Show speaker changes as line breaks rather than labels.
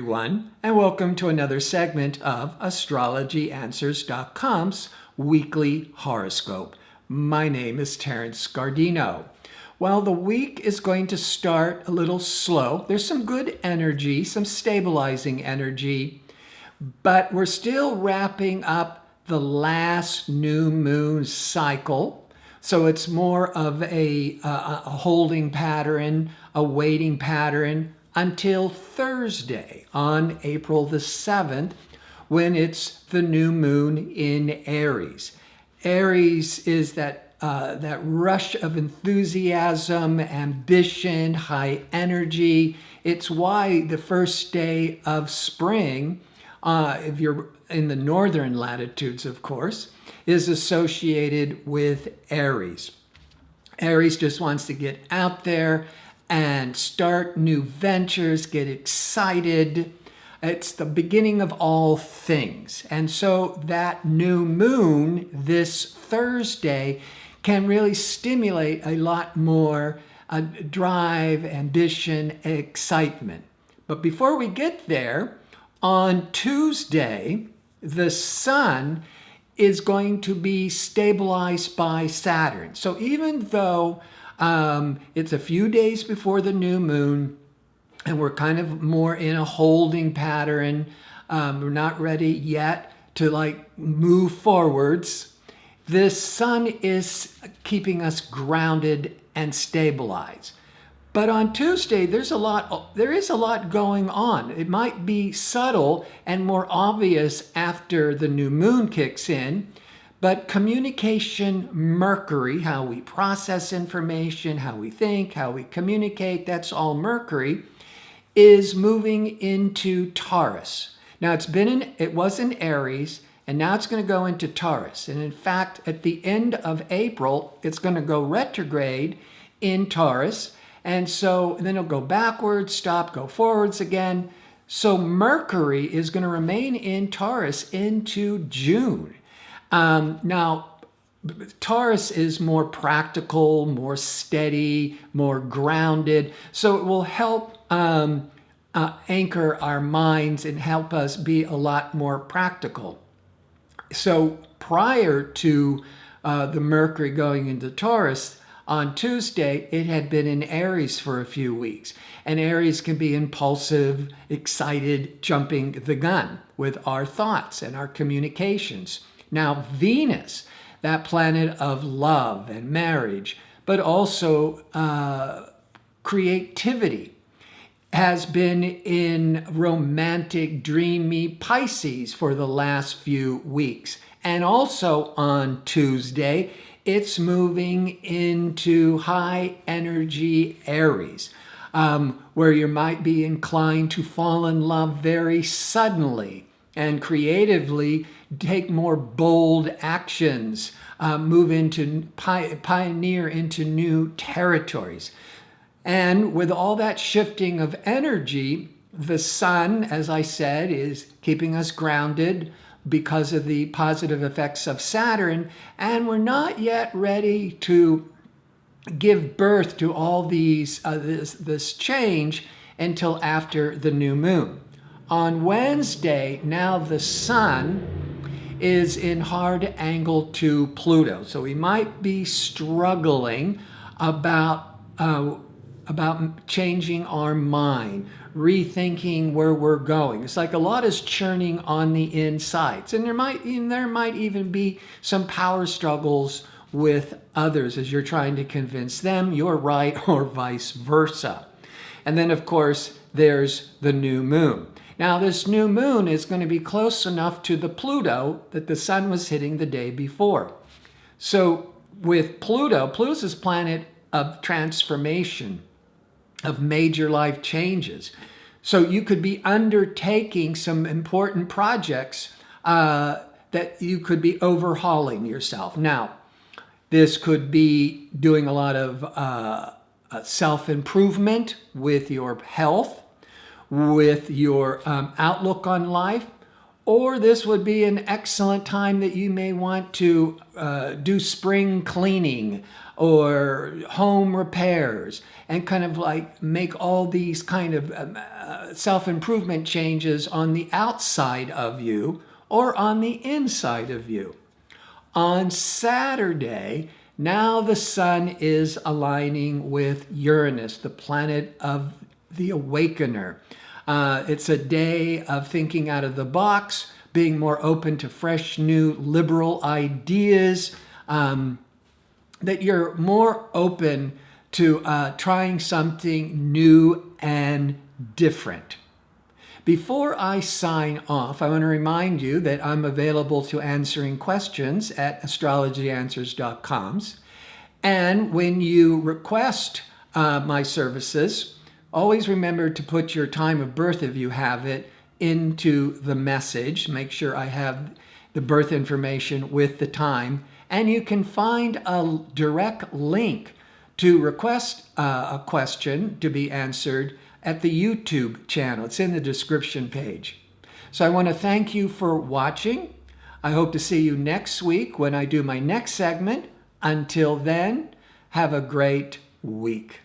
everyone, and welcome to another segment of AstrologyAnswers.com's weekly horoscope. My name is Terrence Gardino. Well, the week is going to start a little slow. There's some good energy, some stabilizing energy, but we're still wrapping up the last new moon cycle. So it's more of a holding pattern, a waiting pattern, until Thursday on April the 7th, when it's the new moon in Aries. Aries is that rush of enthusiasm, ambition, high energy. It's why the first day of spring, if you're in the northern latitudes, of course, is associated with Aries. Aries just wants to get out there and start new ventures, get excited. It's the beginning of all things. And so that new moon this Thursday can really stimulate a lot more drive, ambition, excitement. But before we get there, on Tuesday, the sun is going to be stabilized by Saturn. So even though it's a few days before the new moon, and we're kind of more in a holding pattern. We're not ready yet to move forwards. This sun is keeping us grounded and stabilized. But on Tuesday, there is a lot going on. It might be subtle and more obvious after the new moon kicks in. But communication Mercury, how we process information, how we think, how we communicate, that's all Mercury, is moving into Taurus. Now it was in Aries, and now it's going to go into Taurus. And in fact, at the end of April, it's going to go retrograde in Taurus. And so then it'll go backwards, stop, go forwards again. So Mercury is going to remain in Taurus into June. Now, Taurus is more practical, more steady, more grounded. So it will help anchor our minds and help us be a lot more practical. So prior to the Mercury going into Taurus, on Tuesday, it had been in Aries for a few weeks. And Aries can be impulsive, excited, jumping the gun with our thoughts and our communications. Now, Venus, that planet of love and marriage, but also creativity, has been in romantic, dreamy Pisces for the last few weeks. And also on Tuesday, it's moving into high energy Aries, where you might be inclined to fall in love very suddenly and creatively take more bold actions, move into pioneer into new territories. And with all that shifting of energy, the sun, as I said, is keeping us grounded because of the positive effects of Saturn, and we're not yet ready to give birth to all these this change until after the new moon. On Wednesday, now the sun is in hard angle to Pluto. So we might be struggling about changing our mind, rethinking where we're going. It's like a lot is churning on the insides. And there might even be some power struggles with others as you're trying to convince them you're right or vice versa. And then, of course, there's the new moon. Now, this new moon is going to be close enough to the Pluto that the sun was hitting the day before. So with Pluto's this planet of transformation, of major life changes. So you could be undertaking some important projects that you could be overhauling yourself. Now, this could be doing a lot of self-improvement with your health, with your outlook on life, Or this would be an excellent time that you may want to do spring cleaning or home repairs and kind of like make all these kind of self-improvement changes on the outside of you or on the inside of you. On Saturday, now the sun is aligning with Uranus, the planet of the awakener. It's a day of thinking out of the box, being more open to fresh, new, liberal ideas, that you're more open to trying something new and different. Before I sign off, I want to remind you that I'm available to answering questions at astrologyanswers.com. And when you request my services, always remember to put your time of birth, if you have it, into the message. Make sure I have the birth information with the time. And you can find a direct link to request a question to be answered at the YouTube channel. It's in the description page. So I want to thank you for watching. I hope to see you next week when I do my next segment. Until then, have a great week.